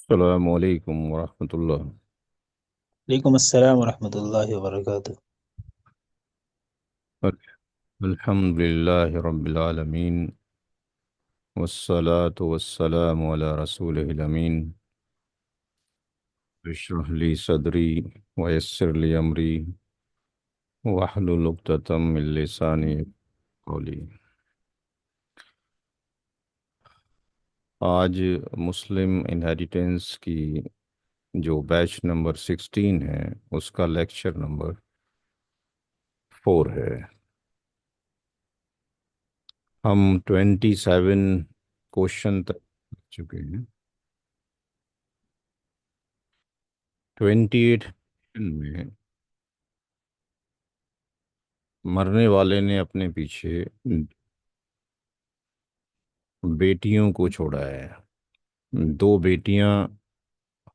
अस्सलामुअलैकुम वरहमतुल्लाह। वालेकुम अस्सलाम वरहमतुल्लाहि वबरकातुह। अल्हम्दुलिल्लाहि रब्बिल आलमीन वस्सलातु वस्सलामु अला रसूलिहिल अमीन। इश्रह ली सदरी वयस्सिर ली अमरी वहलुल उक़दतम मिन लिसानी कौली। आज मुस्लिम इनहेरिटेंस की जो बैच नंबर 16 है उसका लेक्चर नंबर 4 है। हम 27 क्वेश्चन तक पहुंच चुके हैं। 28 में मरने वाले ने अपने पीछे बेटियों को छोड़ा है। दो बेटियां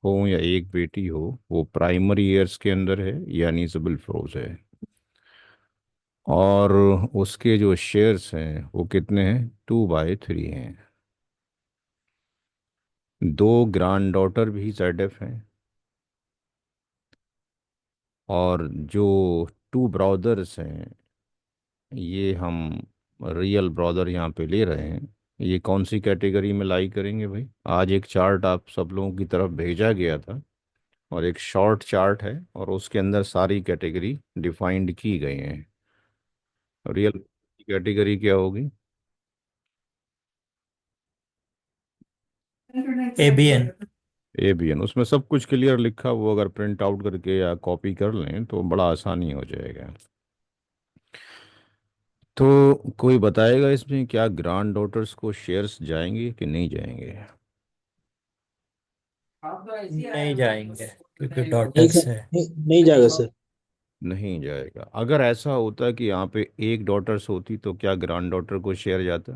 हो या एक बेटी हो, वो प्राइमरी ईयर्स के अंदर है यानी सिविल फ्रोज है। और उसके जो शेयर्स हैं वो कितने हैं? 2/3 हैं। दो ग्रैंड डॉटर भी ZF हैं। और जो टू ब्रदर्स हैं, ये हम रियल ब्रदर यहाँ पे ले रहे हैं। ये कौन सी कैटेगरी में लाई करेंगे भाई? आज एक चार्ट आप सब लोगों की तरफ भेजा गया था, और एक शॉर्ट चार्ट है और उसके अंदर सारी कैटेगरी डिफाइंड की गई हैं। रियल कैटेगरी क्या होगी? एबीएन। ABN। उसमें सब कुछ क्लियर लिखा, वो अगर प्रिंट आउट करके या कॉपी कर लें तो बड़ा आसानी हो जाएगा। तो कोई बताएगा इसमें क्या ग्रैंड डॉटर्स को शेयर्स जाएंगे कि नहीं जाएंगे? नहीं जाएंगे क्योंकि नहीं डॉटर्स है। नहीं, नहीं जाएगा सर। नहीं जाएगा। अगर ऐसा होता कि यहाँ पे एक डॉटर्स होती तो क्या ग्रैंड डॉटर को शेयर जाता?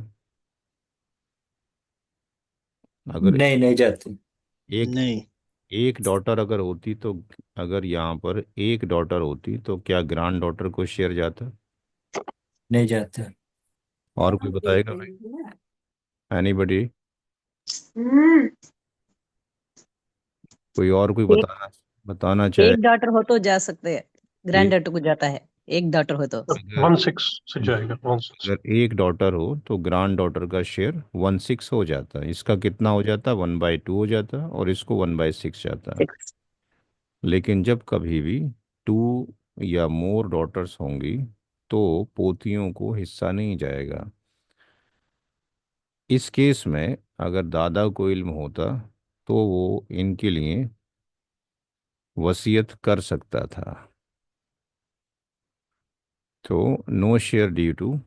अगर नहीं, नहीं जाती। एक नहीं एक डॉटर अगर होती तो, अगर यहाँ पर एक डॉटर होती तो क्या ग्रैंड डॉटर को शेयर जाता? नहीं जाता। और कोई बताएगा भाई? एनीबडी? हम्म। कोई और कोई एक बताना बताना चाहे? एक डॉटर हो तो जा सकते हैं। ग्रैंड एक डॉटर को जाता है। एक डॉटर हो तो। अगर 1/6 से जाएगा 1/6। अगर एक डॉटर हो तो ग्रैंड डॉटर का शेयर 1/6 हो जाता है। इसका कितना हो जाता? 1/2 हो जाता, और इसको 1/6 जाता। Six। लेकिन जब कभी भी टू या मोर डॉटर्स होंगी तो पोतियों को हिस्सा नहीं जाएगा। इस केस में अगर दादा को इल्म होता तो वो इनके लिए वसीयत कर सकता था। तो no share due to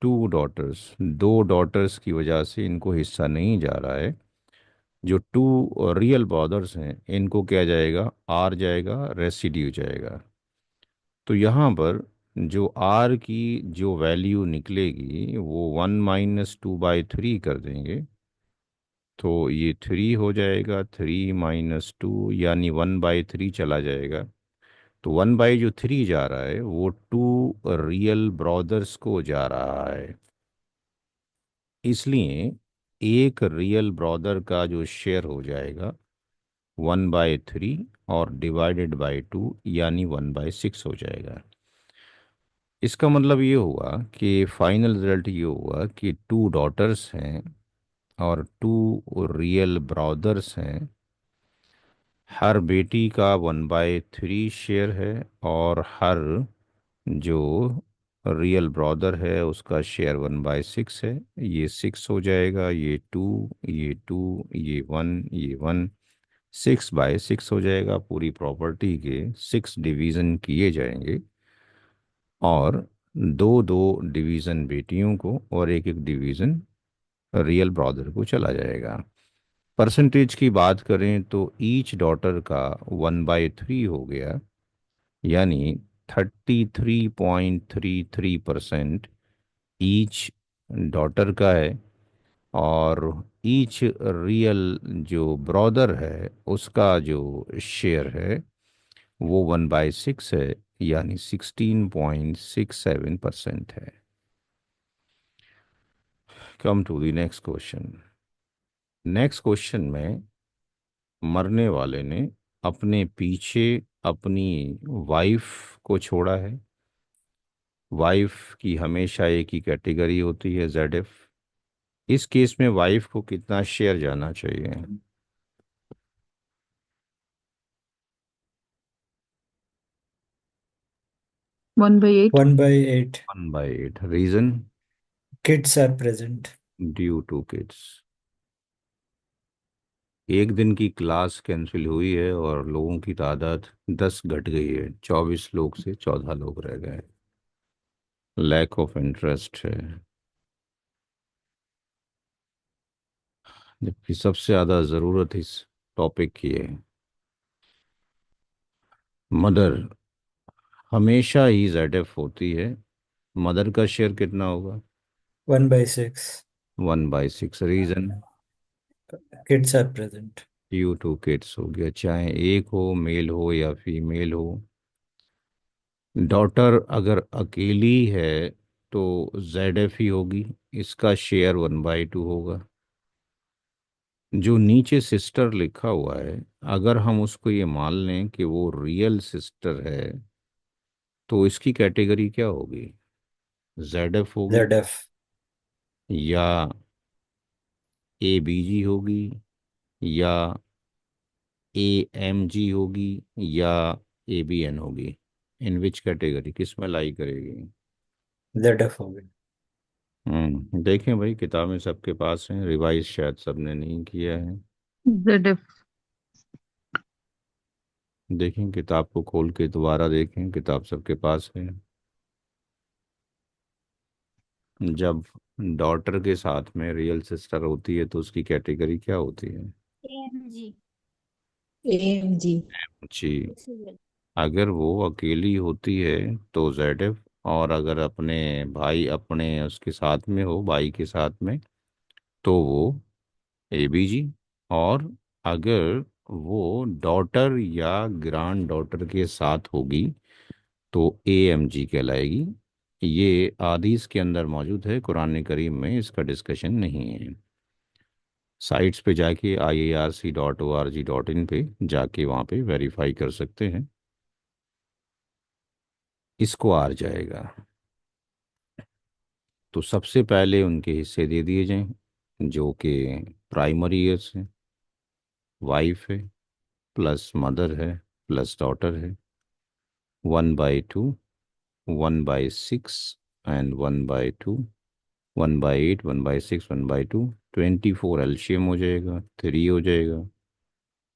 two daughters. दो डॉटर्स की वजह से इनको हिस्सा नहीं जा रहा है। जो टू रियल ब्रदर्स हैं इनको क्या जाएगा? आर जाएगा, रेसिड्यू जाएगा। तो यहाँ पर जो आर की जो वैल्यू निकलेगी वो 1 - 2/3 कर देंगे। तो ये 3 हो जाएगा, 3 - 2 यानी 1/3 चला जाएगा। तो 1/3 जा रहा है वो टू रियल ब्रदर्स को जा रहा है। इसलिए एक रियल ब्रदर का जो शेयर हो जाएगा 1/3, और डिवाइडेड बाई 2 यानी 1/6 हो जाएगा। इसका मतलब ये हुआ कि फाइनल रिजल्ट ये हुआ कि टू डॉटर्स हैं और टू रियल ब्रदर्स हैं। हर बेटी का 1/3 शेयर है, और हर जो रियल ब्रदर है उसका शेयर 1/6 है। ये 6 हो जाएगा, ये 2, ये 2, ये 1, ये 1। 6/6 हो जाएगा। पूरी प्रॉपर्टी के 6 डिवीज़न किए जाएंगे, और दो दो डिवीज़न बेटियों को और एक एक डिवीज़न रियल ब्रदर को चला जाएगा। परसेंटेज की बात करें तो ईच डॉटर का 1/3 हो गया, यानी 33.33% ईच डॉटर का है। और ईच रियल जो ब्रदर है उसका जो शेयर है वो 1/6 है, यानी 16.67% है। Come to the next question. Next question में मरने वाले ने अपने पीछे अपनी वाइफ को छोड़ा है। वाइफ की हमेशा एक ही कैटेगरी होती है, जेड। इस केस में वाइफ को कितना शेयर जाना चाहिए? 1/8. 1/8. 1/8। Reason? Kids are present. Due to kids. एक दिन की क्लास कैंसिल हुई है और लोगों की तादाद 10 घट गई है, 24 लोग से 14 लोग रह गए। लैक ऑफ इंटरेस्ट है। जबकि सबसे ज़्यादा ज़रूरत इस टॉपिक की है। मदर हमेशा ही जेड होती है। मदर का शेयर कितना होगा? 1/6. 1/6। Reason? Kids are present. Due to kids हो गया, चाहे एक हो, मेल हो या फीमेल हो। डॉटर अगर अकेली है तो जेड ही होगी, इसका शेयर 1/2 होगा। जो नीचे सिस्टर लिखा हुआ है, अगर हम उसको ये मान लें कि वो रियल सिस्टर है, तो इसकी कैटेगरी क्या होगी? जेड होगी, ZF. या ABG होगी, या AMG होगी, या ABN होगी? इन विच कैटेगरी, किस में लाई करेगी? ZF होगी. देखें भाई, किताबें सबके पास हैं, रिवाइज शायद सबने नहीं किया है। ZF. देखें किताब को खोल के दोबारा देखें, किताब सबके पास है। जब डॉटर के साथ में रियल सिस्टर होती है तो उसकी कैटेगरी क्या होती है? AMG. AMG. जी। अगर वो अकेली होती है तो जेड। और अगर अपने भाई अपने उसके साथ में हो, भाई के साथ में, तो वो ABG। और अगर वो डॉटर या ग्रैंड डॉटर के साथ होगी तो AMG कहलाएगी। ये हदीस के अंदर मौजूद है, कुरान करीम में इसका डिस्कशन नहीं है। साइट्स पे जाके IARC.org.in पे जाके वहाँ पे वेरीफाई कर सकते हैं। इसको आर जाएगा। तो सबसे पहले उनके हिस्से दे दिए जाएं जो कि प्राइमरी ईयर्स है, वाइफ है, प्लस मदर है, प्लस डॉटर है। 1/2, 1/6 एंड 1/2, 1/8, 1/6, 1/2। 24 एलसीएम हो जाएगा, 3 हो जाएगा,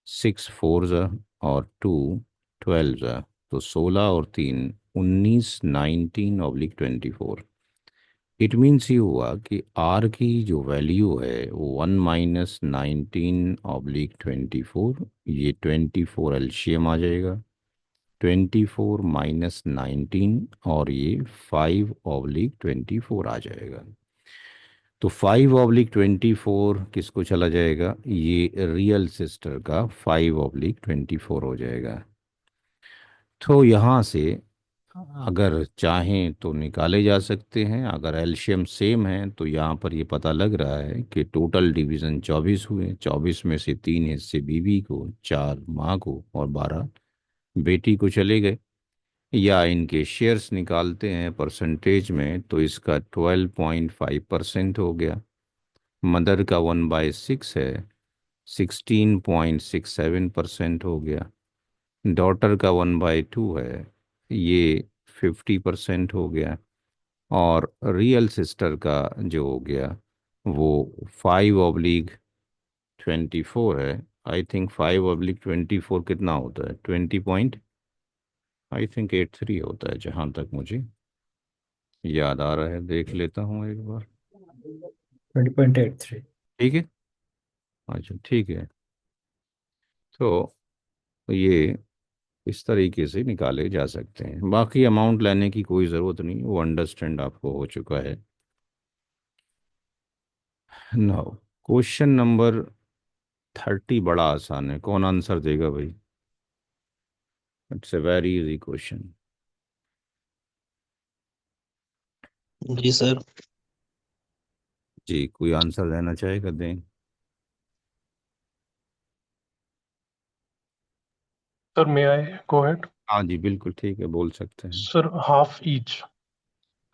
6 4 और 2 12। तो 16 और 3 19, 19/24। इट मीन्स ये हुआ कि आर की जो वैल्यू है वो 1 - 19/24। ये 24 एलसीएम आ जाएगा, 24 - 19, और ये 5/24 आ जाएगा। तो 5/24 किसको चला जाएगा? ये रियल सिस्टर का 5/24 हो जाएगा। तो यहाँ से अगर चाहें तो निकाले जा सकते हैं। अगर एलसीएम सेम है तो यहाँ पर ये पता लग रहा है कि टोटल डिवीज़न 24 हुए। 24 में से 3 हिस्से बीवी को, 4 माँ को और 12 बेटी को चले गए। या इनके शेयर्स निकालते हैं परसेंटेज में तो इसका 12.5% हो गया। मदर का 1/6 है, 16.67% हो गया। डॉटर का 1/2 है, ये 50% हो गया। और रियल सिस्टर का जो हो गया वो 5/24 है। आई थिंक 5/24 कितना होता है? 20 पॉइंट, आई थिंक 83 होता है, जहाँ तक मुझे याद आ रहा है। देख लेता हूँ एक बार। 20.83. ठीक है, अच्छा ठीक है। तो ये इस तरीके से निकाले जा सकते हैं। बाकी अमाउंट लेने की कोई ज़रूरत नहीं, वो अंडरस्टैंड आपको हो चुका है। नाउ क्वेश्चन नंबर 30 बड़ा आसान है। कौन आंसर देगा भाई? It's a very easy question. जी सर। जी, कोई आंसर देना चाहेगा? दें। Sir, may I go ahead? हाँ जी बिल्कुल ठीक है, बोल सकते हैं। Sir, half each.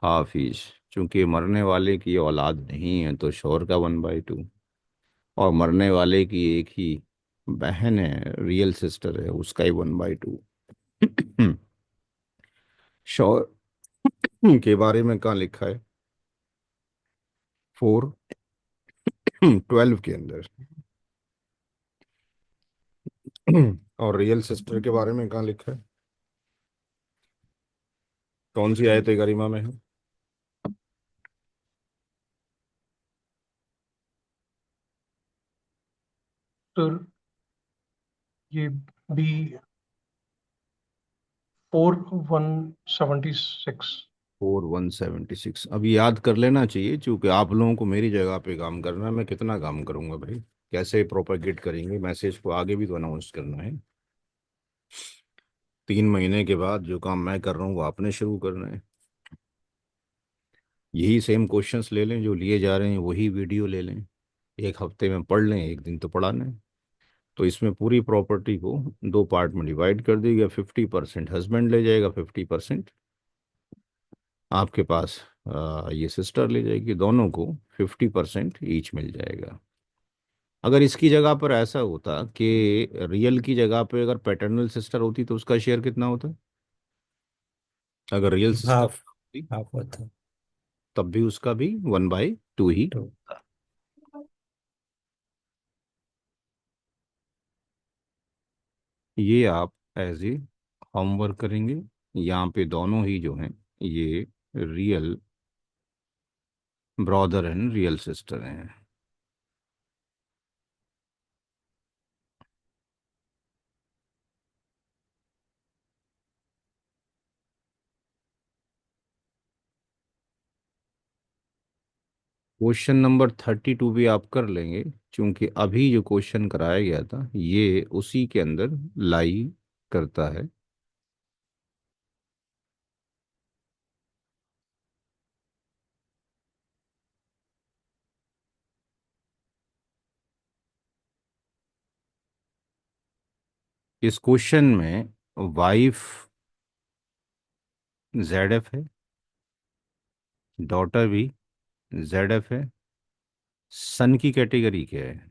हाफिज, चूंकि मरने वाले की औलाद नहीं है तो शोर का 1/2, और मरने वाले की एक ही बहन है, रियल सिस्टर है, उसका ही 1/2। शोर के बारे में कहाँ लिखा है? 4:12 के अंदर। और रियल सिस्टर के बारे में कहाँ लिखा है? कौन सी आयत करीमा में है? Sir, ये भी 4:176. 4:176। अभी याद कर लेना चाहिए, क्योंकि आप लोगों को मेरी जगह पे काम करना है। मैं कितना काम करूंगा भाई? कैसे प्रोपेगेट करेंगे मैसेज को? आगे भी तो अनाउंस करना है। 3 महीने के बाद जो काम मैं कर रहा हूँ वो आपने शुरू करना है। यही सेम क्वेश्चंस ले लें जो लिए जा रहे हैं, वही वीडियो ले लें, एक हफ्ते में पढ़ लें, एक दिन तो पढ़ाना है। तो इसमें पूरी प्रॉपर्टी को 2 पार्ट में डिवाइड कर दिया। 50% हस्बैंड ले जाएगा, 50% आपके पास ये सिस्टर ले जाएगी। दोनों को 50% ईच मिल जाएगा। अगर इसकी जगह पर ऐसा होता कि रियल की जगह पे अगर पैटर्नल सिस्टर होती तो उसका शेयर कितना होता? अगर रियल सिस्टर हाफ होती हाफ होता। तब भी उसका भी 1/2 ही टू। होता। ये आप एज ए होमवर्क करेंगे। यहाँ पे दोनों ही जो हैं ये real brother and real sister हैं। क्वेश्चन नंबर 32 भी आप कर लेंगे, क्योंकि अभी जो क्वेश्चन कराया गया था ये उसी के अंदर लाई करता है। इस क्वेश्चन में वाइफ ZF है, डॉटर भी ZF है। सन की कैटेगरी क्या है?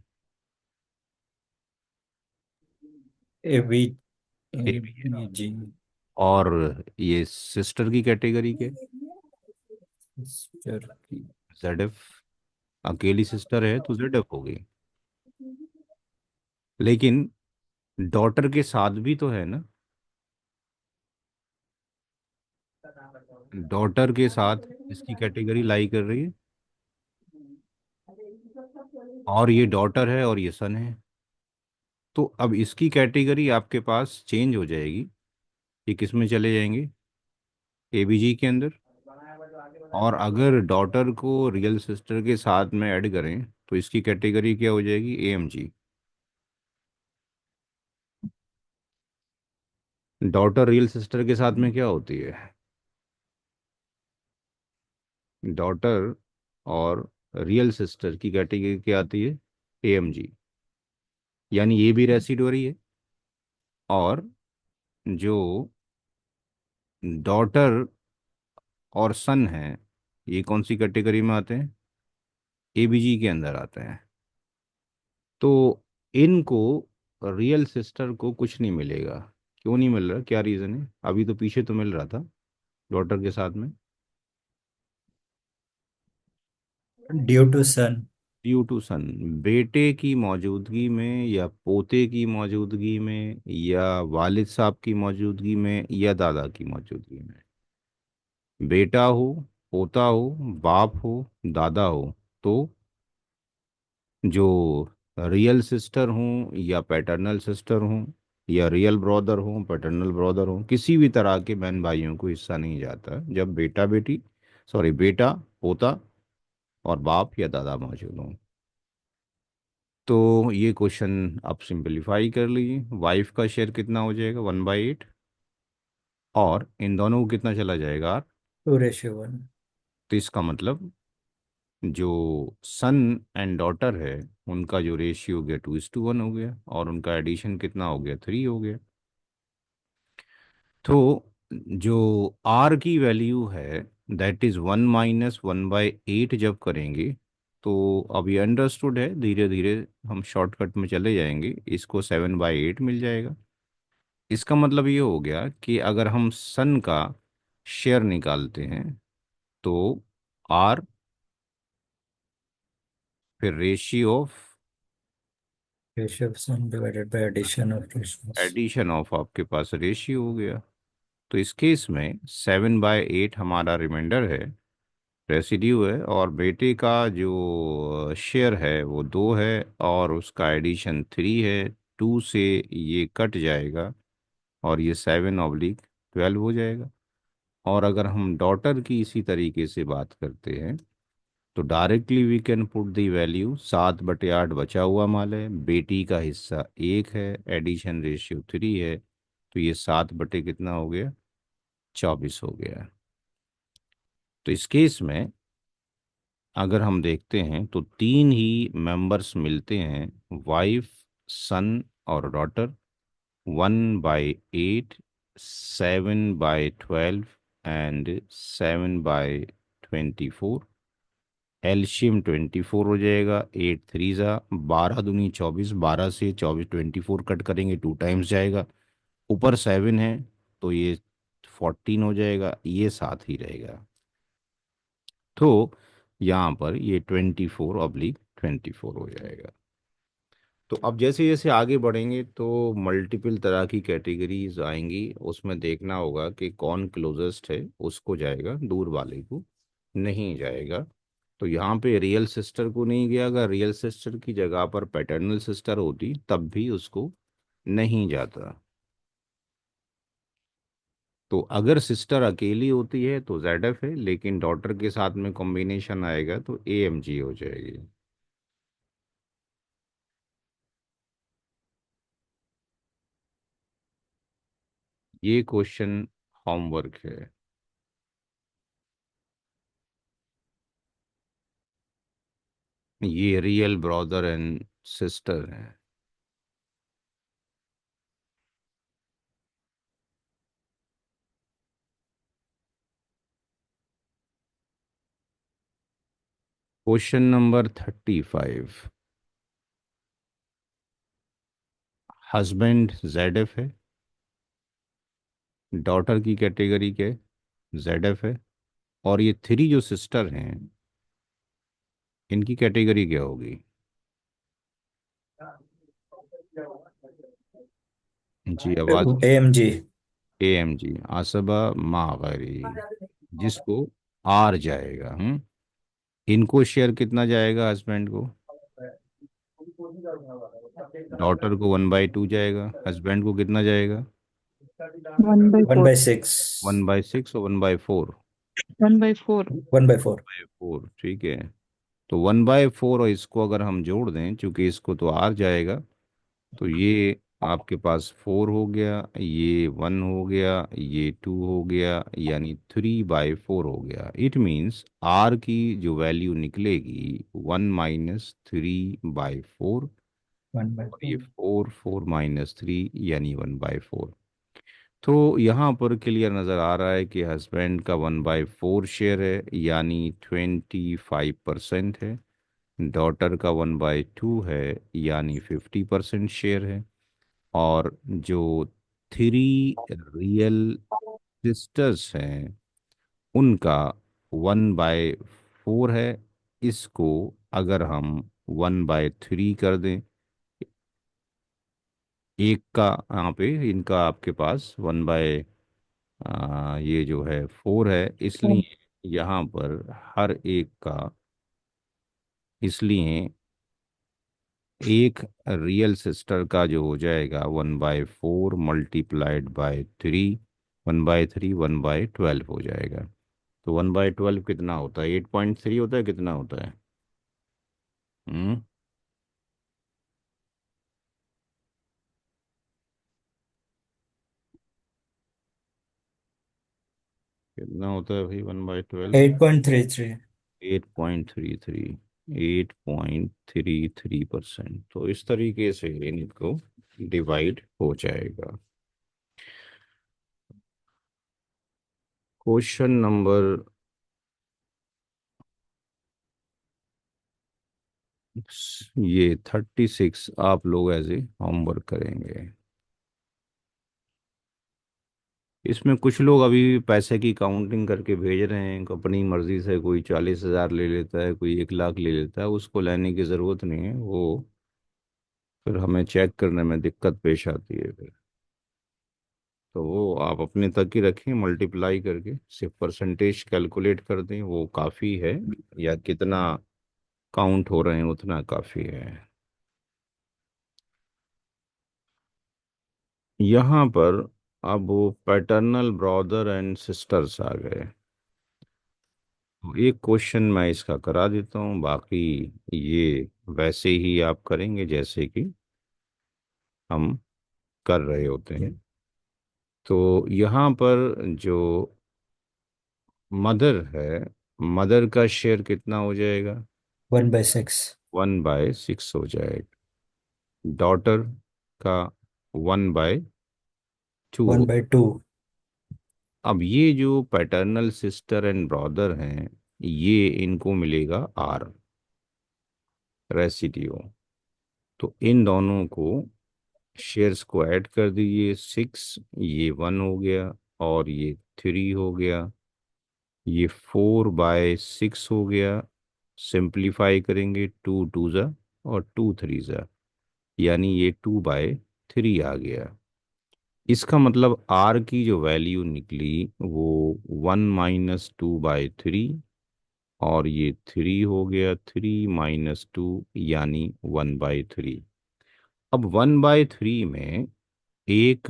ए बी ए भी है। जी। और ये सिस्टर की कैटेगरी क्या है? सिस्टर की ZF। अकेली सिस्टर है तो ZF हो गई। लेकिन डॉटर के साथ भी तो है ना, डॉटर के साथ इसकी कैटेगरी लाई कर रही है। और ये डॉटर है और ये सन है। तो अब इसकी कैटेगरी आपके पास चेंज हो जाएगी। ये किस में चले जाएंगे? ABG के अंदर। और अगर डॉटर को रियल सिस्टर के साथ में ऐड करें तो इसकी कैटेगरी क्या हो जाएगी? AMG। डॉटर रियल सिस्टर के साथ में क्या होती है? डॉटर और रियल सिस्टर की कैटेगरी क्या आती है? AMG। यानी ये भी रेसिडुअरी है। और जो डॉटर और सन है ये कौन सी कैटेगरी में आते हैं? ABG के अंदर आते हैं। तो इनको, रियल सिस्टर को कुछ नहीं मिलेगा। क्यों नहीं मिल रहा? क्या रीज़न है? अभी तो पीछे तो मिल रहा था डॉटर के साथ में। Due to son. Due to son. बेटे की मौजूदगी में या पोते की मौजूदगी में या वालिद साहब की मौजूदगी में या दादा की मौजूदगी में, बेटा हो, पोता हो, बाप हो, दादा हो, तो जो रियल सिस्टर हूँ या पैटर्नल सिस्टर हूँ या रियल ब्रदर हूँ पैटर्नल ब्रदर हूँ, किसी भी तरह के बहन भाइयों को हिस्सा नहीं जाता जब बेटा बेटी, सॉरी बेटा, पोता और बाप या दादा मौजूद हों। तो ये क्वेश्चन आप सिंपलीफाई कर लीजिए। वाइफ का शेयर कितना हो जाएगा? 1/8। और इन दोनों को कितना चला जाएगा? 2:1। तो इसका मतलब जो सन एंड डॉटर है उनका जो रेशियो हो गया 2:1 हो गया, और उनका एडिशन कितना हो गया? 3 हो गया। तो जो आर की वैल्यू है दैट इज़ 1 - 1/8 जब करेंगे, तो अब ये अंडरस्टूड है, धीरे धीरे हम शॉर्टकट में चले जाएंगे, इसको 7/8 मिल जाएगा। इसका मतलब ये हो गया कि अगर हम सन का शेयर निकालते हैं तो आर, फिर ratio of, Ratio of sun divided by addition of ratios. Addition of आपके पास रेशियो हो गया। तो इस केस में 7/8 हमारा रिमाइंडर है, रेसिड्यू है, और बेटे का जो शेयर है वो 2 है, और उसका एडिशन 3 है। 2 से ये कट जाएगा और ये 7/12 हो जाएगा। और अगर हम डॉटर की इसी तरीके से बात करते हैं तो directly we can put the value, 7/8 बचा हुआ माल है, बेटी का हिस्सा 1 है, एडिशन रेशियो 3 है, तो ये 7 बटे कितना हो गया, 24 हो गया। तो इस केस में अगर हम देखते हैं तो 3 ही मेंबर्स मिलते हैं, वाइफ, सन और डॉटर। 1/8, 7/12 एंड 7/24। एलसीएम 24 हो जाएगा। 8 3 12 दूनी 24, 12 से 24 24 कट करेंगे 2 टाइम्स जाएगा, ऊपर 7 है तो ये 14 हो जाएगा, ये साथ ही रहेगा। तो यहाँ पर ये 24/24 हो जाएगा। तो अब जैसे जैसे आगे बढ़ेंगे तो मल्टीपल तरह की कैटेगरीज आएंगी, उसमें देखना होगा कि कौन क्लोजेस्ट है उसको जाएगा, दूर वाले को नहीं जाएगा। तो यहाँ पे रियल सिस्टर को नहीं गया, अगर रियल सिस्टर की जगह पर पैटर्नल सिस्टर होती तब भी उसको नहीं जाता। तो अगर सिस्टर अकेली होती है तो ZF है, लेकिन डॉटर के साथ में कॉम्बिनेशन आएगा तो AMG हो जाएगी। ये क्वेश्चन होमवर्क है। ये रियल ब्रदर एंड सिस्टर है। Question number 35। हस्बैंड ZF है, डॉटर की कैटेगरी के ZF है, और ये 3 जो सिस्टर हैं इनकी कैटेगरी क्या होगी? जी आवाज। AMG. AMG, आसबा मागरी, जिसको आर जाएगा। इनको शेयर कितना जाएगा हस्बैंड को? डॉटर को 1/2 जाएगा, हस्बैंड को कितना जाएगा? 1 1/4. by 6. 1/6 और 1/4? 1/4. 1 by 4. 1/4, ठीक है। तो 1/4, और इसको अगर हम जोड़ दें, चूंकि इसको तो आर जाएगा, तो ये आपके पास 4 हो गया, ये 1 हो गया, ये 2 हो गया, यानी 3/4 हो गया। इट मीन्स आर की जो वैल्यू निकलेगी 1 - 3/4, 1 by और ये 4. 4 4 - 3 यानी 1/4। तो यहाँ पर क्लियर नज़र आ रहा है कि हस्बैंड का 1/4 शेयर है, यानी 25% है। डॉटर का 1/2 है, यानी 50% शेयर है। और जो 3 रियल सिस्टर्स हैं उनका 1/4 है। इसको अगर हम 1/3 कर दें, एक का यहाँ पे इनका आपके पास ये जो है 4 है, इसलिए यहाँ पर हर एक का, इसलिए एक रियल सिस्टर का जो हो जाएगा 1/4 × 3, 1/3 1/12 हो जाएगा। तो 1/12 कितना होता है? 8.3 होता है, कितना होता है? हम्म कितना होता है भाई 1/12? 8.33. 8.33। 8.33%। तो इस तरीके से इनको डिवाइड हो जाएगा। क्वेश्चन नंबर ये 36 आप लोग एज ए होमवर्क करेंगे। इसमें कुछ लोग अभी पैसे की काउंटिंग करके भेज रहे हैं अपनी मर्जी से, कोई 40,000 ले लेता है, कोई 1 लाख ले लेता है, उसको लेने की ज़रूरत नहीं है। वो फिर हमें चेक करने में दिक्कत पेश आती है फिर। तो वो आप अपने तक ही रखें, मल्टीप्लाई करके सिर्फ परसेंटेज कैलकुलेट कर दें, वो काफ़ी है, या कितना काउंट हो रहे हैं उतना काफ़ी है। यहाँ पर अब वो पैटर्नल ब्रदर एंड सिस्टर्स आ गए। तो एक क्वेश्चन मैं इसका करा देता हूँ, बाकी ये वैसे ही आप करेंगे जैसे कि हम कर रहे होते हैं। तो यहाँ पर जो मदर है, मदर का शेयर कितना हो जाएगा? 1/6। 1/6 हो जाएगा। डॉटर का 1/2। 1/2। अब ये जो पैटर्नल सिस्टर एंड ब्रदर हैं, ये इनको मिलेगा आर रेसिड्यू। तो इन दोनों को शेयर्स को ऐड कर दीजिए। 6, ये 1 हो गया, और ये 3 हो गया, ये 4/6 हो गया। सिंप्लीफाई करेंगे, 2 2 ज़ा और 2 3 ज़ा, यानी ये 2/3 आ गया। इसका मतलब आर की जो वैल्यू निकली वो 1 - 2/3, और ये 3 हो गया, 3 - 2 यानी 1/3। अब 1/3 में एक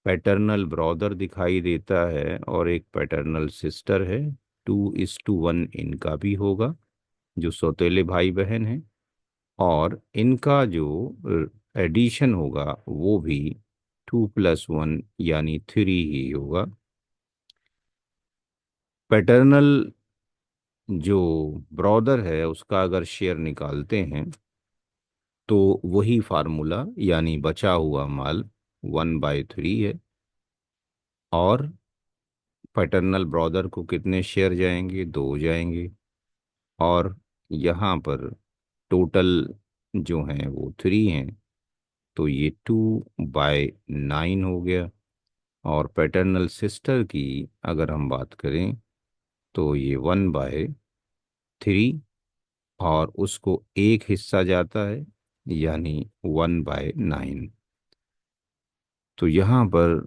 पैटर्नल ब्रदर दिखाई देता है और एक पैटर्नल सिस्टर है। 2:1 इनका भी होगा, जो सौतेले भाई बहन हैं, और इनका जो एडिशन होगा वो भी 2 + 1 यानी 3 ही होगा। पैटर्नल जो ब्रदर है उसका अगर शेयर निकालते हैं तो वही फार्मूला, यानी बचा हुआ माल 1/3 है। और पैटर्नल ब्रदर को कितने शेयर जाएंगे? 2 जाएंगे। और यहाँ पर टोटल जो हैं वो 3 हैं, तो ये 2/9 हो गया। और पैटर्नल सिस्टर की अगर हम बात करें तो ये 1/3, और उसको एक हिस्सा जाता है, यानी 1/9। तो यहाँ पर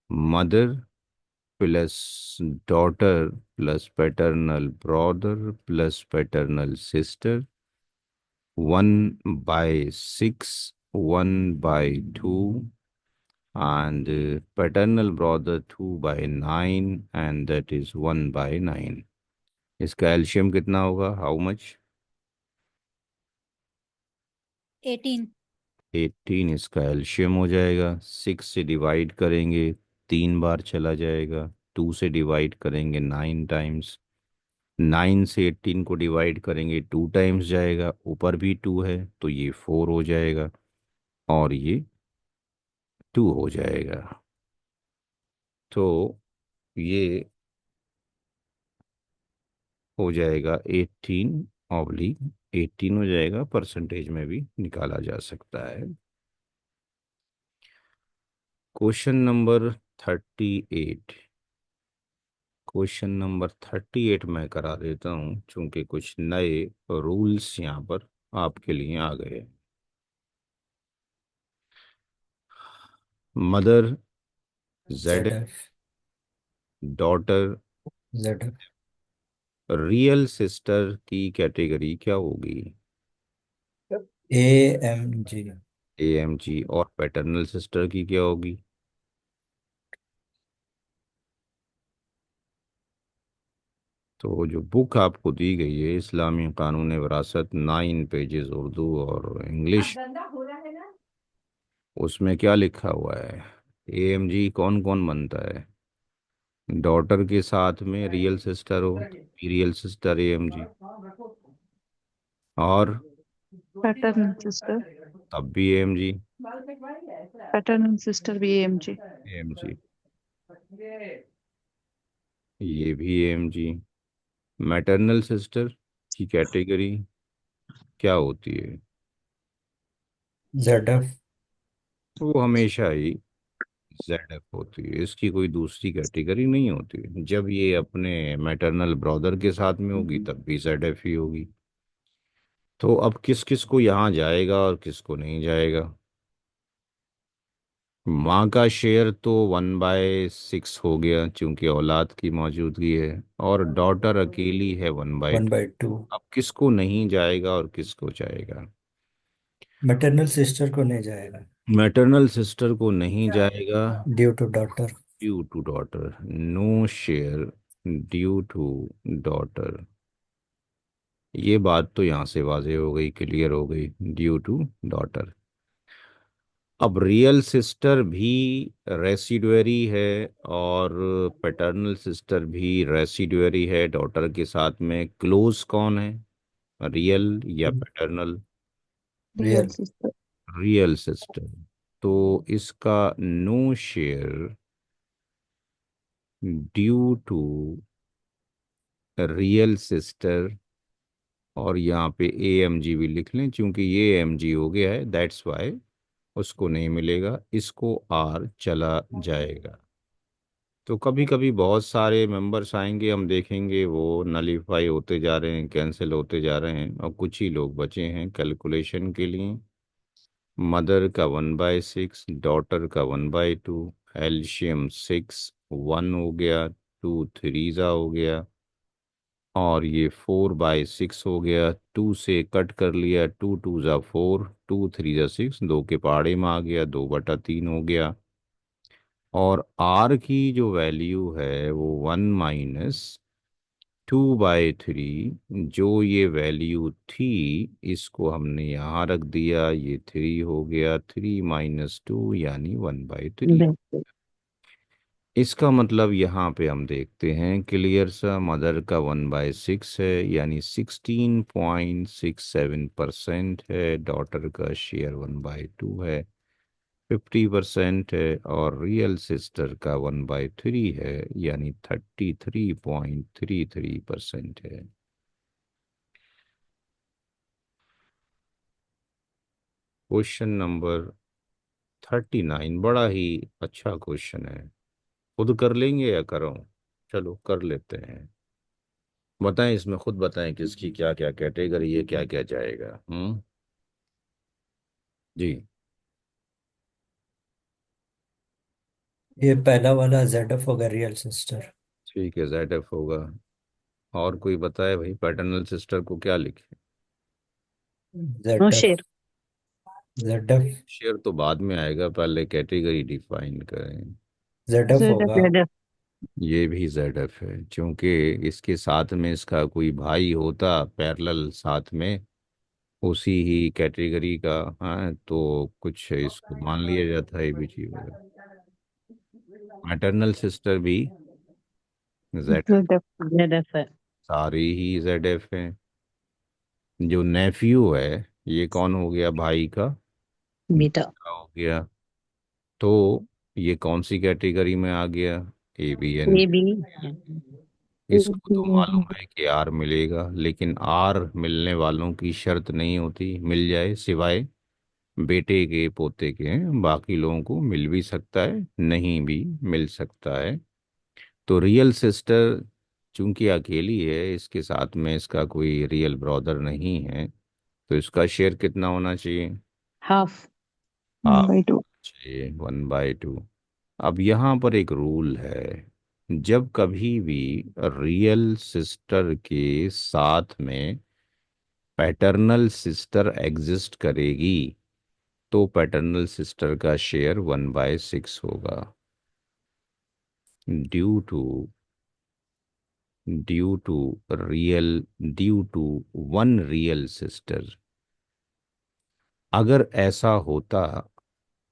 mother plus daughter plus paternal brother plus paternal sister 1/6, 1/2, and paternal brother 2/9, and that is 1/9। इसका एल्शियम कितना होगा? How much? 18। 18 इसका एल्शियम हो जाएगा। 6 से डिवाइड करेंगे 3 बार चला जाएगा। 2 से डिवाइड करेंगे 9 टाइम्स। 9 से 18 को डिवाइड करेंगे 2 टाइम्स जाएगा, ऊपर भी 2 है तो ये 4 हो जाएगा, और ये 2 हो जाएगा। तो ये हो जाएगा 18/18 हो जाएगा, परसेंटेज में भी निकाला जा सकता है। Question number 38। क्वेश्चन नंबर 38 मैं करा देता हूँ, चूंकि कुछ नए रूल्स यहाँ पर आपके लिए आ गए। Mother Z, ZF। Daughter, ZF। Real sister की कैटेगरी क्या होगी? AMG। AMG। और पैटर्नल सिस्टर की क्या होगी? तो जो बुक आपको दी गई है इस्लामी कानून वरासत, 9 पेजेस उर्दू और इंग्लिश, उसमें क्या लिखा हुआ है? AMG कौन कौन बनता है? डॉटर के साथ में रियल सिस्टर हो, रियल सिस्टर AMG, और पैटर्न सिस्टर। तब भी AMG। पैटर्न सिस्टर भी AMG। AMG। ये भी AMG। मैटरनल सिस्टर की कैटेगरी क्या होती है? ZF। वो हमेशा ही ZF होती है, इसकी कोई दूसरी कैटेगरी नहीं होती। जब ये अपने मैटरनल ब्रदर के साथ में होगी तब भी ZF ही होगी। तो अब किस किस को यहाँ जाएगा और किसको नहीं जाएगा? माँ का शेयर तो 1/6 हो गया क्योंकि औलाद की मौजूदगी है, और डॉटर अकेली है 1/2। 1/2। अब किसको नहीं जाएगा और किसको जाएगा? मैटरनल सिस्टर को नहीं जाएगा मैटरनल सिस्टर को नहीं जाएगा due to daughter. Due to daughter. No share due to daughter. ये बात तो यहाँ से वाजे हो गई, क्लियर हो गई, ड्यू टू डॉटर। अब रियल सिस्टर भी रेसिडुअरी है और पैटर्नल सिस्टर भी रेसिडुअरी है डॉटर के साथ में। क्लोज कौन है, रियल या paternal? Real real. Sister. Real sister. तो इसका no share due to real sister, और यहाँ पे AMG भी लिख लें क्योंकि ये AMG हो गया है, दैट्स वाई उसको नहीं मिलेगा, इसको R चला जाएगा। तो कभी कभी बहुत सारे मेंबर्स आएंगे, हम देखेंगे वो नलीफाई होते जा रहे हैं, कैंसिल होते जा रहे हैं, और कुछ ही लोग बचे हैं कैलकुलेशन के लिए। मदर का 1/6, डॉटर का 1/2, एल्शियम 6, 1 हो गया, 2 3 हो गया, और ये 4/6 हो गया। 2 से कट कर लिया, 2 2 4, 2 3 6, 2 के पहाड़े में आ गया, 2/3 हो गया। और R की जो वैल्यू है वो 1 - 2/3, जो ये वैल्यू थी इसको हमने यहाँ रख दिया, ये 3 हो गया, 3 - 2 यानी 1/3। बिल्कुल। इसका मतलब यहाँ पे हम देखते हैं क्लियर सा, मदर का 1/6 है यानी 16.67% है, डॉटर का शेयर 1/2 है 50% है, और रियल सिस्टर का 1/3 है यानी 33.33% है। क्वेश्चन नंबर 39 बड़ा ही अच्छा क्वेश्चन है। खुद कर लेंगे या करो? चलो कर लेते हैं। बताएं, इसमें खुद बताएं किसकी क्या क्या कैटेगरी है, क्या क्या जाएगा। जी। ये पहला वाला ZF होगा, रियल सिस्टर। ठीक है, ZF होगा। और कोई बताए भाई, पैटर्नल सिस्टर को क्या लिखे? No ZF। Share. ZF। Share तो बाद में आएगा, पहले कैटेगरी डिफाइन करें। ZF जेड होगा। जेड। ये भी ZF है क्योंकि इसके साथ में इसका कोई भाई होता पैरेलल साथ में उसी ही कैटेगरी का, हाँ, तो कुछ इसको मान लिया जाता है ABG वगैरह। मैटरनल सिस्टर भी ZF। जेड जेड एफ है। सारी ही ZF हैं। जो नेफ्यू है ये कौन हो गया, भाई का बीटा। बेटा हो गया। तो ये कौन सी कैटेगरी में आ गया, ABN। A B. इसको तो मालूम है कि R मिलेगा, लेकिन R मिलने वालों की शर्त नहीं होती मिल जाए, सिवाय बेटे के पोते के। बाकी लोगों को मिल भी सकता है, नहीं भी मिल सकता है। तो रियल सिस्टर चूंकि अकेली है, इसके साथ में इसका कोई रियल ब्रदर नहीं है, तो इसका शेयर कितना होना चाहिए? हाफ। हाँ, 1/2। चाहिए 1/2। अब यहाँ पर एक रूल है, जब कभी भी रियल सिस्टर के साथ में पैटर्नल सिस्टर एग्जिस्ट करेगी तो पैटर्नल सिस्टर का शेयर 1/6 होगा। Due to due to real due to one real sister. अगर ऐसा होता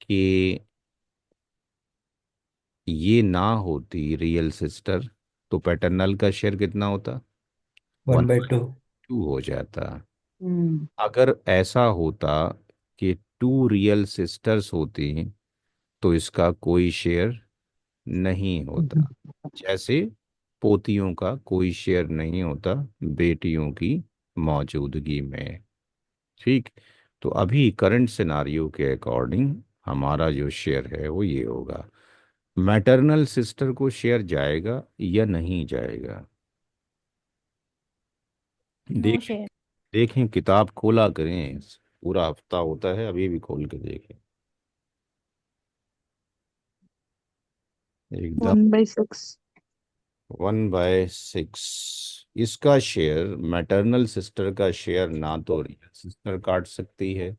कि ये ना होती रियल सिस्टर, तो पैटर्नल का शेयर कितना होता? वन 1/2। 2 हो जाता। हम्म। अगर ऐसा होता कि 2 रियल सिस्टर्स होती तो इसका कोई शेयर नहीं होता। जैसे पोतियों का कोई शेयर नहीं होता बेटियों की मौजूदगी में। ठीक। तो अभी करंट सिनारियो के अकॉर्डिंग हमारा जो शेयर है वो ये होगा। मैटरनल सिस्टर को शेयर जाएगा या नहीं जाएगा? नो देखें, शेयर। देखें, किताब खोला करें। पूरा हफ्ता होता है, अभी भी खोल के देखें एकदम। 1/6. 1/6। इसका शेयर, मैटरनल सिस्टर का शेयर ना तो रियल सिस्टर काट सकती है,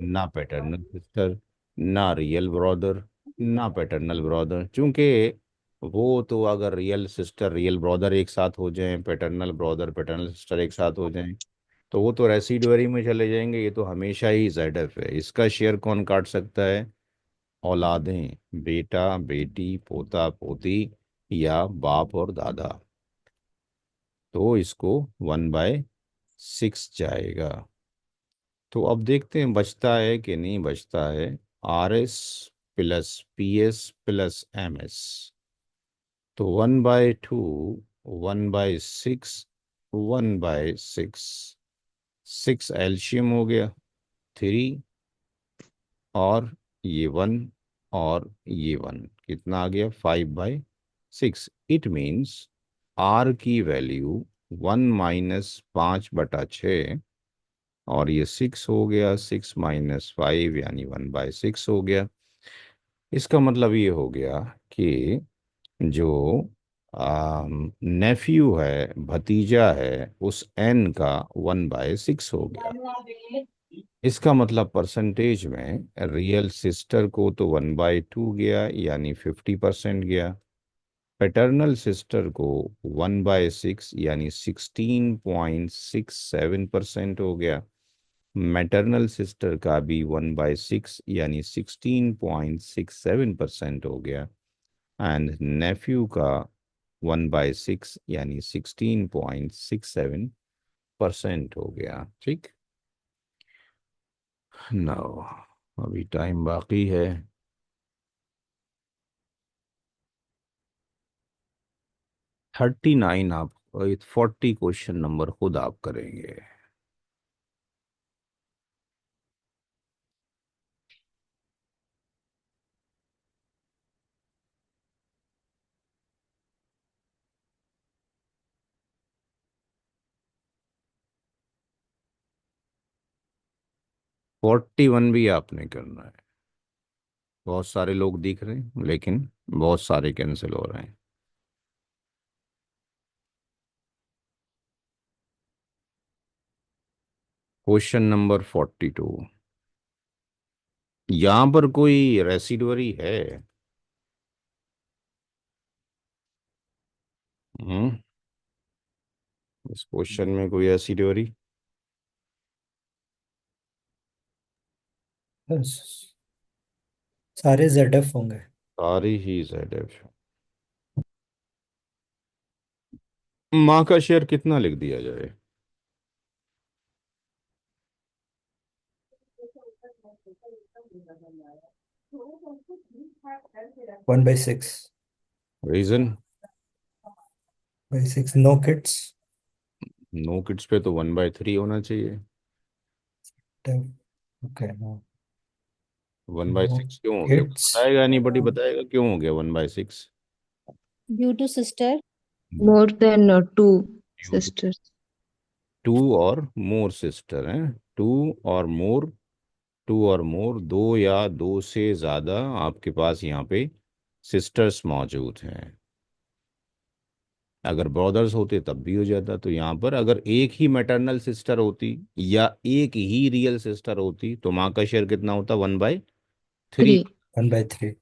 ना पैटर्नल सिस्टर, ना रियल ब्रदर, ना पैटर्नल ब्रदर। क्योंकि वो तो अगर रियल सिस्टर रियल ब्रदर एक साथ हो जाएं, पैटर्नल ब्रदर पैटर्नल सिस्टर एक साथ हो जाएं, तो वो तो रेसिडुअरी में चले जाएंगे। ये तो हमेशा ही ZF है। इसका शेयर कौन काट सकता है? औलादें, बेटा बेटी, पोता पोती, या बाप और दादा। तो इसको 1/6 जाएगा। तो अब देखते हैं बचता है कि नहीं बचता है। RS plus PS plus MS। तो 1/2, 1/6, 1/6। 6 एल्शियम हो गया 3, और ये 1, और ये 1, कितना आ गया? 5/6। इट मीन्स R की वैल्यू 1 - 5/6, और ये 6 हो गया, 6 - 5 यानी 1/6 हो गया। इसका मतलब ये हो गया कि जो नेफ्यू है, भतीजा है, उस N का 1/6 हो गया। इसका मतलब परसेंटेज में रियल सिस्टर को तो 1/2 गया, यानी 50% गया। पैटर्नल सिस्टर को 1/6 यानी 16.67% हो गया। मैटरनल सिस्टर का भी 1/6 यानी 16.67% हो गया। एंड नेफ्यू का 1/6 यानी 16.67% हो गया। ठीक। नो, अभी टाइम बाकी है। 39 आप, 40 क्वेश्चन नंबर खुद आप करेंगे। फोर्टी वन भी आपने करना है। बहुत सारे लोग दिख रहे हैं लेकिन बहुत सारे कैंसिल हो रहे हैं। Question number 42। यहां पर कोई रेसिडुअरी है? हम्म इस क्वेश्चन में कोई रेसिडुअरी? बस सारे ZF होंगे। सारी ही ZF। माँ का शेयर कितना लिख दिया जाए? 1/6। Reason? By 6 no kids. No kids पे तो 1/3 होना चाहिए। Okay no. 1/6 क्यों हो गया? किड्स। बताएगा नहीं, बड़ी बताएगा क्यों हो गया 1/6? Due to sister. More than two sisters. 2 और मोर सिस्टर हैं। 2 और मोर, 2 और मोर, 2 या 2 से ज़्यादा आपके पास यहाँ पे सिस्टर्स मौजूद हैं। अगर ब्रदर्स होते तब भी हो जाता। तो यहाँ पर अगर एक ही मैटरनल सिस्टर होती या एक ही रियल सिस्टर होती तो माँ का शेयर कितना होता? 1/3। 3. 1/3।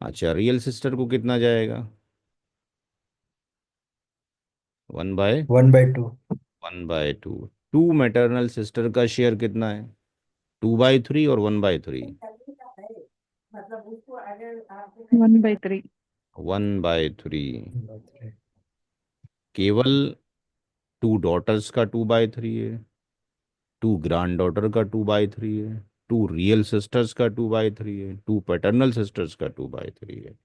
अच्छा, रियल सिस्टर को कितना जाएगा? 1/2। 1/2। 1/2। 2 मैटरनल सिस्टर का शेयर कितना है? 2/3 और 1/3। 1/3. 1/3। केवल 2 डॉटर्स का 2/3 है, 2 ग्रैंड डॉटर का 2/3 है, 2 रियल सिस्टर्स का 2/3 है, 2 पैटर्नल सिस्टर्स का 2/3 है।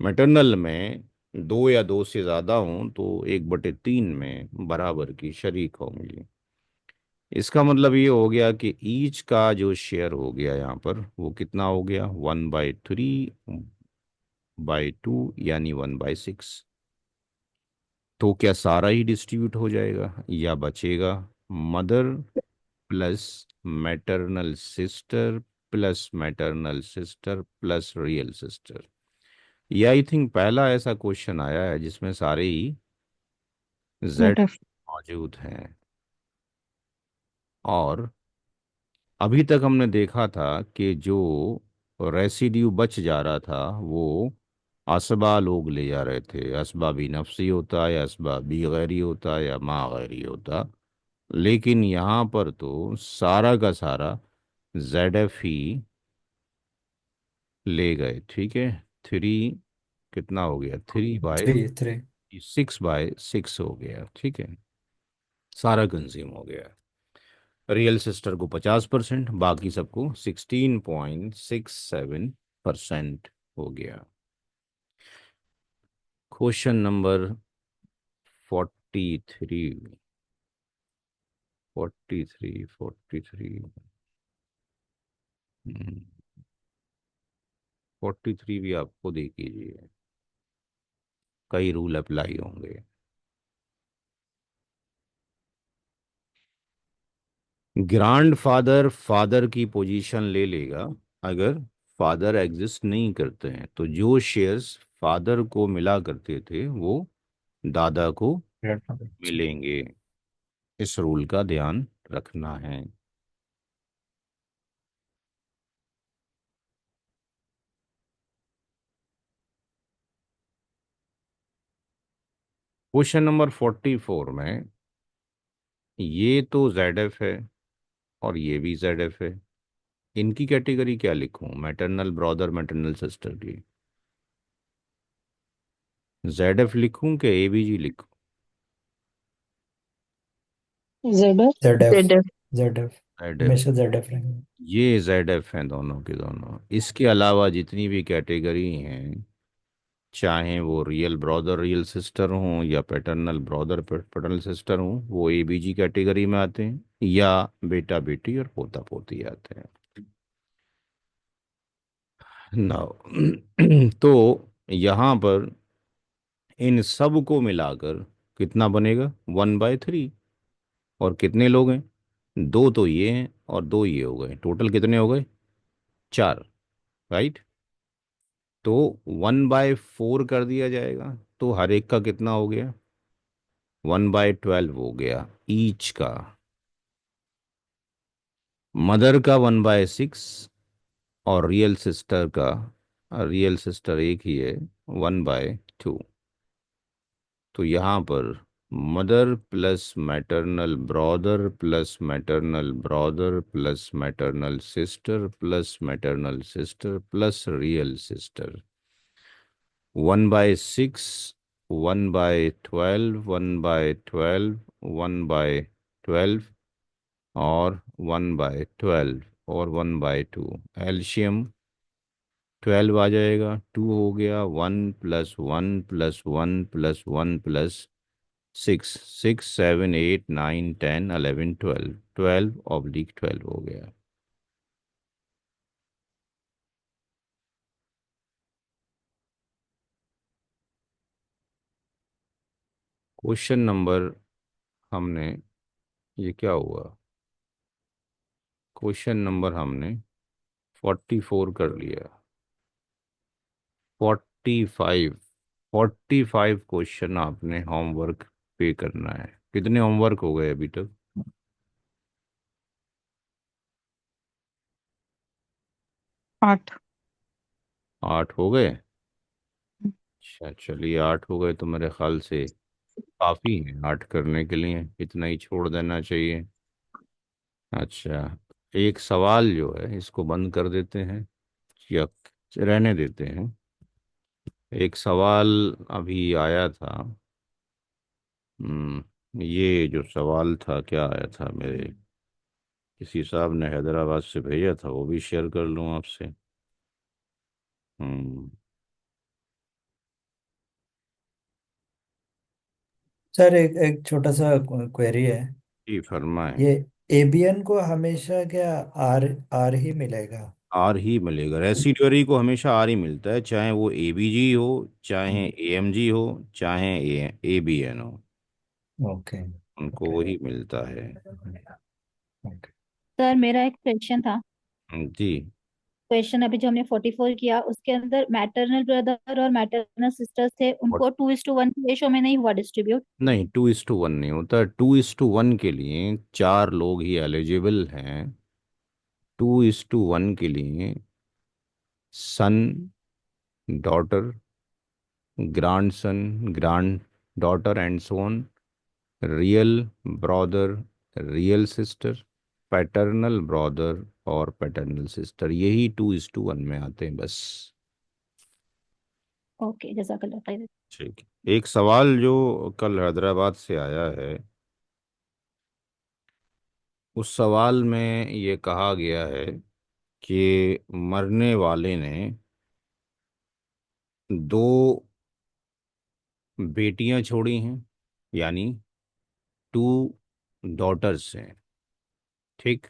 मैटरनल में दो या दो से ज़्यादा हों तो 1/3 में बराबर की शरीक होंगी। इसका मतलब ये हो गया कि ईच का जो शेयर हो गया यहाँ पर वो कितना हो गया, 1/3/2 यानी 1/6। तो क्या सारा ही डिस्ट्रीब्यूट हो जाएगा या बचेगा? Mother plus maternal sister plus maternal sister plus real sister. ये आई थिंक पहला ऐसा क्वेश्चन आया है जिसमें सारे ही जेड ZF. मौजूद हैं। और अभी तक हमने देखा था कि जो रेसिड्यू बच जा रहा था वो असबा लोग ले जा रहे थे। असबा भी नफसी होता है, असबा भी गैरी होता है, या माँ गैरी होता। लेकिन यहाँ पर तो सारा का सारा जेड एफ ही ले गए। ठीक है, थ्री कितना हो गया, 3/6 3 6/6 हो गया। ठीक है, सारा कंज्यूम हो गया। रियल सिस्टर को 50%, बाकी सबको 16.67% हो गया। Question number 43। 43 43 भी आपको देख लीजिए, कई रूल अप्लाई होंगे। ग्रांड फादर फादर की पोजीशन ले लेगा अगर फादर एग्जिस्ट नहीं करते हैं, तो जो शेयर्स फादर को मिला करते थे वो दादा को ग्रैंडफादर। मिलेंगे। इस रूल का ध्यान रखना है। क्वेश्चन नंबर 44 में ये तो जेड एफ है और ये भी जेड एफ है। इनकी कैटेगरी क्या लिखूं, मैटरनल ब्रदर मैटरनल सिस्टर की? जेड एफ लिखूं कि ए बी जी लिखूं? ZF. ZF। ZF. ZF। Z F. हमेशा ZF रहेंगे। ये जेड एफ हैं दोनों के दोनों। इसके अलावा जितनी भी कैटेगरी हैं, चाहे वो रियल ब्रदर रियल सिस्टर हों या पैटर्नल ब्रदर पैटर्नल सिस्टर हों, वो एबीजी कैटेगरी में आते हैं, या बेटा बेटी और पोता पोती आते हैं। नाउ तो यहाँ पर इन सब को मिलाकर कितना बनेगा, 1/3। और कितने लोग हैं, दो तो ये हैं और दो ये हो गए, टोटल कितने हो गए, 4। राइट। तो 1/4 कर दिया जाएगा, तो हर एक का कितना हो गया, 1/12 हो गया ईच का। मदर का 1/6 और रियल सिस्टर एक ही है, 1/2। तो यहाँ पर mother plus maternal brother plus maternal brother plus maternal sister plus maternal sister plus real sister, 1/6, 1/12, 1/12, 1/12 और 1/12 और 1/2। एल्शियम 12 आ जाएगा, 2 हो गया, 1+1+1+1+6, 6 7 8 9 10 11 12, 12/12 हो गया। क्वेश्चन नंबर हमने, ये क्या हुआ, क्वेश्चन नंबर हमने 44 कर लिया। 45, 45 क्वेश्चन आपने होमवर्क पे करना है। कितने होमवर्क हो गए अभी तक? 8. 8 हो गए। अच्छा चलिए, 8 हो गए तो मेरे ख्याल से काफ़ी है 8 करने के लिए, इतना ही छोड़ देना चाहिए। अच्छा, एक सवाल जो है इसको बंद कर देते हैं या रहने देते हैं। एक सवाल अभी आया था। ये जो सवाल था, क्या आया था, मेरे किसी साहब ने हैदराबाद से भेजा था, वो भी शेयर कर लूँ आपसे। हम्म सर एक एक छोटा सा क्वेरी है। जी फरमाएं। ये एबीएन को हमेशा क्या आर आर ही मिलेगा? आर ही मिलेगा, रेसिड्यूअरी को हमेशा आर ही मिलता है, चाहे वो एबीजी हो, चाहे एएमजी हो, चाहे एबीएन हो, ओके। उनको ओके। वही मिलता है। ओके। सर मेरा एक क्वेश्चन था। जी। क्वेश्चन अभी जो हमने 44 किया उसके अंदर मैटरनल ब्रदर और मैटरनल सिस्टर्स थे, उनको 2:1 के रेशो में नहीं हुआ डिस्ट्रीब्यूट। नहीं, 2:1 नहीं होता। 2:1 के लिए 4 लोग ही एलिजिबल हैं। 2:1 के लिए son, daughter, grandson, granddaughter and so on, real brother, real sister, paternal brother और पैटर्नल सिस्टर, यही 2:1 में आते हैं बस। ओके, जज़ाकल्लाह खैर। ठीक है। एक सवाल जो कल हैदराबाद से आया है, उस सवाल में ये कहा गया है कि मरने वाले ने दो बेटियां छोड़ी हैं, यानी 2 डॉटर्स हैं। ठीक।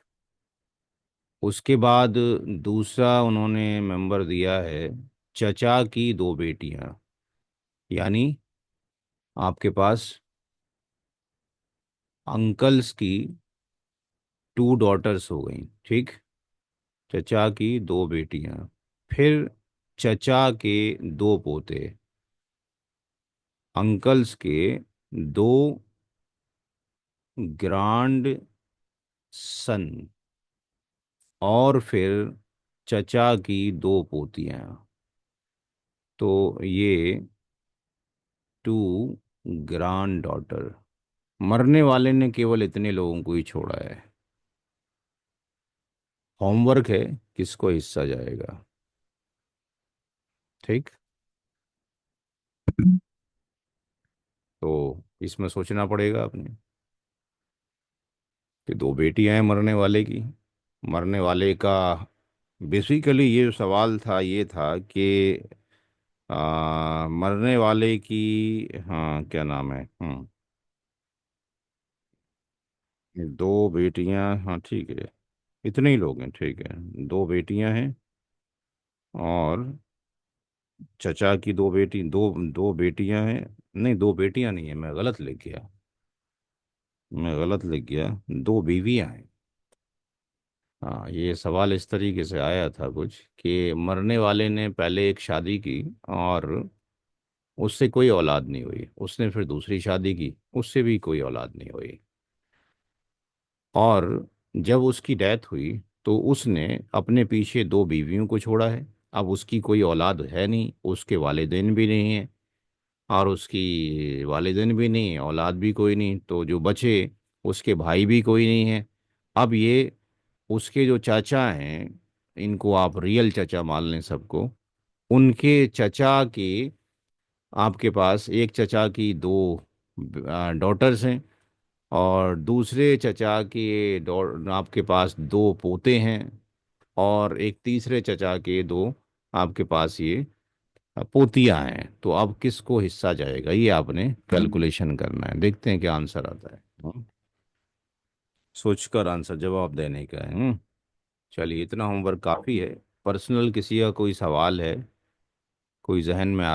उसके बाद दूसरा उन्होंने मेंबर दिया है चचा की 2 बेटियां, यानी आपके पास अंकल्स की 2 डॉटर्स हो गई। ठीक। चचा की 2 बेटियां, फिर चचा के 2 पोते, अंकल्स के 2 ग्रांड सन, और फिर चचा की 2 पोतियां। तो ये 2 ग्रांड डॉटर। मरने वाले ने केवल इतने लोगों को ही छोड़ा है। होमवर्क है, किसको हिस्सा जाएगा। ठीक। तो इसमें सोचना पड़ेगा आपने कि 2 बेटियां हैं मरने वाले की। मरने वाले का बेसिकली ये सवाल था, ये था कि मरने वाले की, हाँ क्या नाम है, 2 बेटियां, हाँ ठीक है, इतने ही लोग हैं, ठीक है। 2 बेटियां हैं और चचा की 2 बेटी, दो 2 बेटियां हैं। नहीं, 2 बेटियां नहीं है, मैं गलत लिख गया, मैं गलत लिख गया। 2 बीवियां हैं। हाँ, ये सवाल इस तरीके से आया था कुछ कि मरने वाले ने पहले एक शादी की और उससे कोई औलाद नहीं हुई, उसने फिर दूसरी शादी की, उससे भी कोई औलाद नहीं हुई, और जब उसकी डेथ हुई तो उसने अपने पीछे 2 बीवियों को छोड़ा है। अब उसकी कोई औलाद है नहीं, उसके वालिदैन भी नहीं है, और उसकी वालिदैन भी नहीं है, औलाद भी कोई नहीं, तो जो बचे उसके भाई भी कोई नहीं है। अब ये उसके जो चाचा हैं, इनको आप रियल चाचा मान लें सबको, उनके चचा के, आपके पास एक चचा की 2 डॉटर्स हैं, और दूसरे चचा के आपके पास 2 पोते हैं, और एक तीसरे चचा के 2 आपके पास ये पोतियां हैं। तो अब किसको हिस्सा जाएगा, ये आपने कैलकुलेशन करना है। देखते हैं क्या आंसर आता है। सोचकर आंसर जवाब देने का है। चलिए, इतना होमवर्क काफ़ी है। पर्सनल किसी का कोई सवाल है, कोई जहन में आ